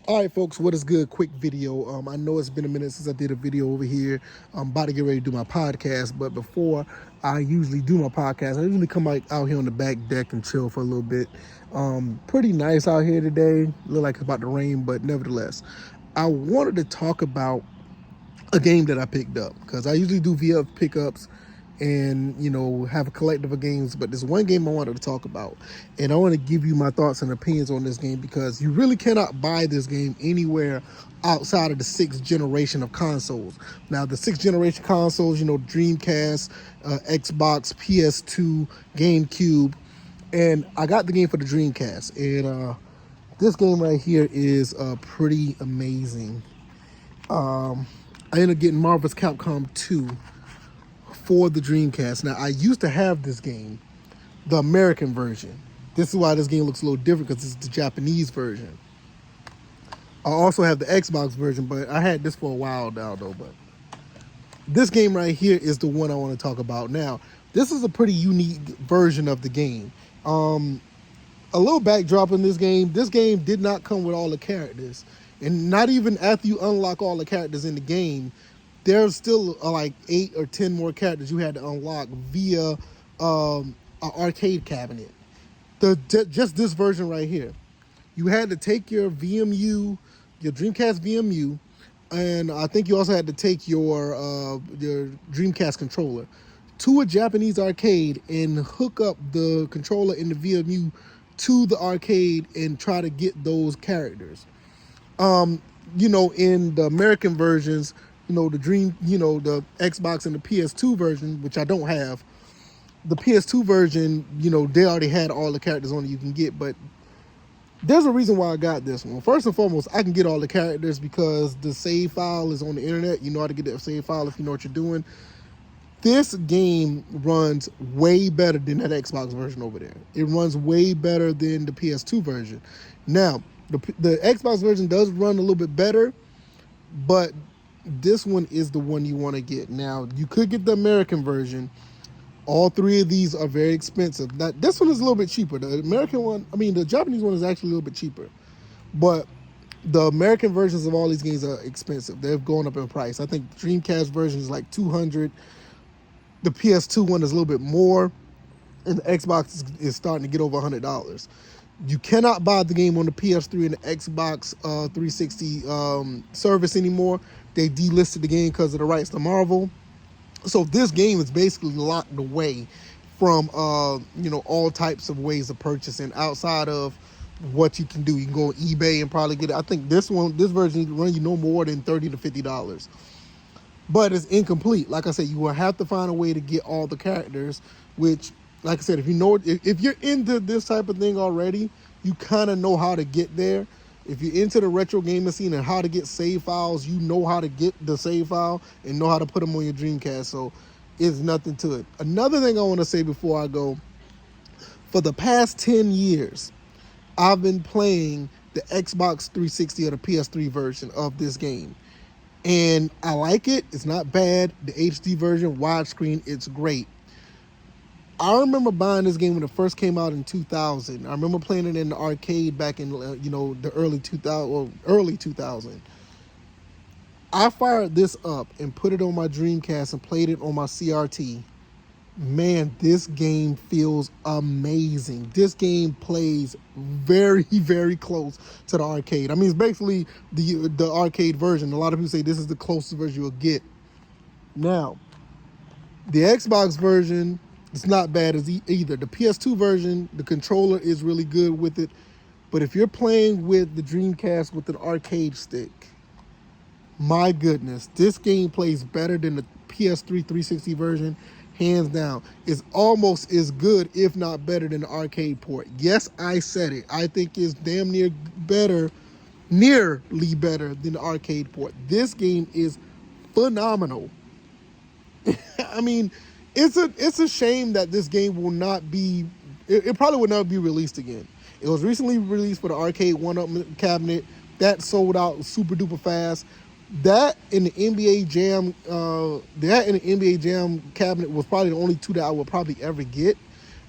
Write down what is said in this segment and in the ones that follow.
All right, folks, what is good? Quick video. I know it's been a minute since I did a video over here. I'm about to get ready to do my podcast, but before I usually do my podcast, I usually come out here on the back deck and chill for a little bit. Pretty nice out here today. Look like it's about to rain, but nevertheless, I wanted to talk about a game that I picked up because I usually do VF pickups and have a collective of games, but there's one game I wanted to talk about, and I want to give you my thoughts and opinions on this game because you really cannot buy this game anywhere outside of the sixth generation of consoles. Now, the sixth generation consoles, Dreamcast, Xbox, PS2, GameCube, and I got the game for the Dreamcast, and this game right here is pretty amazing. I ended up getting Marvel's Capcom 2 for the Dreamcast. Now, I used to have this game, the American version. This is why this game looks a little different, because it's the Japanese version. I also have the Xbox version, but I had this for a while now, though. But this game right here is the one I want to talk about. Now, this is a pretty unique version of the game. A little backdrop in this game did not come with all the characters. And not even after you unlock all the characters in the game, there's still like 8 or 10 more characters you had to unlock via an arcade cabinet. Just this version right here. You had to take your VMU, your Dreamcast VMU, and I think you also had to take your Dreamcast controller to a Japanese arcade and hook up the controller in the VMU to the arcade and try to get those characters. In the American versions, the the Xbox and the PS2 version, which I don't have, the PS2 version, they already had all the characters on it you can get, but there's a reason why I got this one. First and foremost, I can get all the characters because the save file is on the internet. You know how to get that save file if you know what you're doing. This game runs way better than that Xbox version over there. It runs way better than the PS2 version. Now, the Xbox version does run a little bit better, but this one is the one you want to get. Now, you could get the American version. All three of these are very expensive. Now, this one is a little bit cheaper. The Japanese one is actually a little bit cheaper. But the American versions of all these games are expensive. They've gone up in price. I think the Dreamcast version is like $200. The PS2 one is a little bit more. And the Xbox is starting to get over $100. You cannot buy the game on the PS3 and the Xbox 360 service anymore. They delisted the game because of the rights to Marvel. So this game is basically locked away from all types of ways of purchasing outside of what you can do. You can go on eBay and probably get it. I think this version can run you no more than $30 to $50. But it's incomplete. Like I said, you will have to find a way to get all the characters, which, like I said, if you're into this type of thing already, you kind of know how to get there. If you're into the retro gaming scene and how to get save files, you know how to get the save file and know how to put them on your Dreamcast. So it's nothing to it. Another thing I want to say before I go, for the past 10 years, I've been playing the Xbox 360 or the PS3 version of this game. And I like it. It's not bad. The HD version, widescreen, it's great. I remember buying this game when it first came out in 2000. I remember playing it in the arcade back in the early 2000. I fired this up and put it on my Dreamcast and played it on my CRT. Man, this game feels amazing. This game plays very, very close to the arcade. I mean, it's basically the arcade version. A lot of people say this is the closest version you'll get. Now, the Xbox version, it's not bad as either. The PS2 version, the controller is really good with it. But if you're playing with the Dreamcast with an arcade stick, my goodness, this game plays better than the PS3 360 version, hands down. It's almost as good, if not better, than the arcade port. Yes, I said it. I think it's damn near better, nearly better than the arcade port. This game is phenomenal. I mean, it's a shame that this game will not be, it probably will not be released again. It was recently released for the arcade one-up cabinet. That sold out super duper fast. That in the NBA Jam cabinet was probably the only two that I would probably ever get.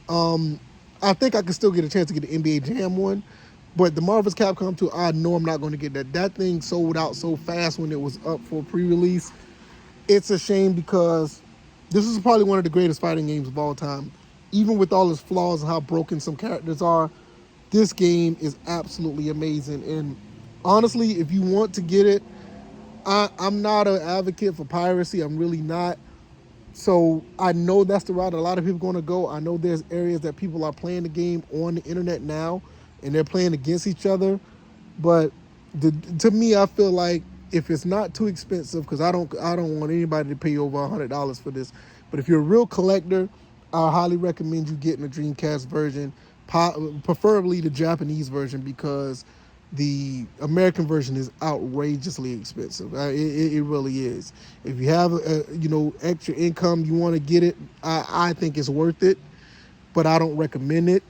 I think I could still get a chance to get the NBA Jam one, But the Marvel's Capcom 2, I know I'm not going to get that. That thing sold out so fast when it was up for pre-release. It's a shame because this is probably one of the greatest fighting games of all time. Even with all its flaws and how broken some characters are, this game is absolutely amazing. And honestly, if you want to get it, I'm not an advocate for piracy. I'm really not. So I know that's the route a lot of people are going to go. I know there's areas that people are playing the game on the internet now, and they're playing against each other. But to me, I feel like if it's not too expensive, because I don't want anybody to pay over $100 for this. But if you're a real collector, I highly recommend you getting the Dreamcast version, preferably the Japanese version, because the American version is outrageously expensive. It really is. If you have extra income, you want to get it. I think it's worth it, but I don't recommend it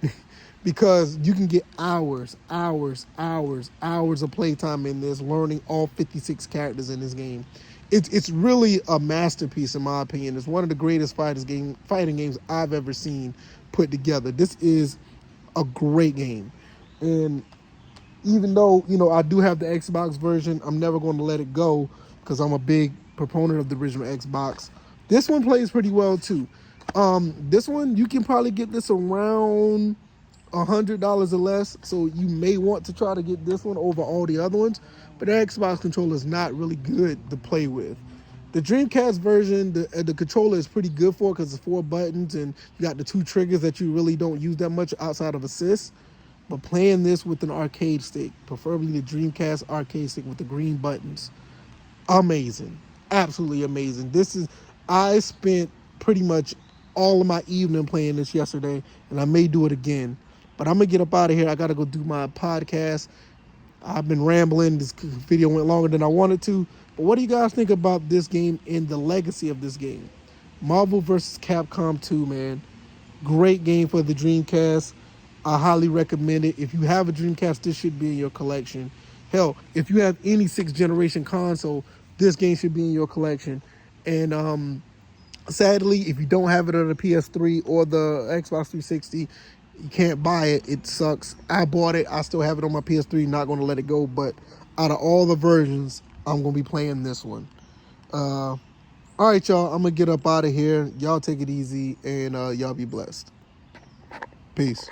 because you can get hours of playtime in this, learning all 56 characters in this game. It's really a masterpiece in my opinion. It's one of the greatest fighting games I've ever seen put together. This is a great game, and even though I do have the Xbox version, I'm never going to let it go because I'm a big proponent of the original Xbox. This one plays pretty well too. This one you can probably get this around $100 or less, so you may want to try to get this one over all the other ones. But the Xbox controller is not really good to play with. The Dreamcast version, the controller is pretty good for it because it's 4 buttons and you got the 2 triggers that you really don't use that much outside of assist. But playing this with an arcade stick, preferably the Dreamcast arcade stick with the green buttons, amazing, absolutely amazing. I spent pretty much all of my evening playing this yesterday, and I may do it again. But I'm gonna get up out of here. I gotta go do my podcast. I've been rambling. This video went longer than I wanted to. But what do you guys think about this game and the legacy of this game? Marvel vs. Capcom 2, man. Great game for the Dreamcast. I highly recommend it. If you have a Dreamcast, this should be in your collection. Hell, if you have any 6th generation console, this game should be in your collection. And sadly, if you don't have it on the PS3 or the Xbox 360, you can't buy it. It sucks. I bought it. I still have it on my PS3. Not going to let it go. But out of all the versions, I'm going to be playing this one. All right, y'all. I'm going to get up out of here. Y'all take it easy, and y'all be blessed. Peace.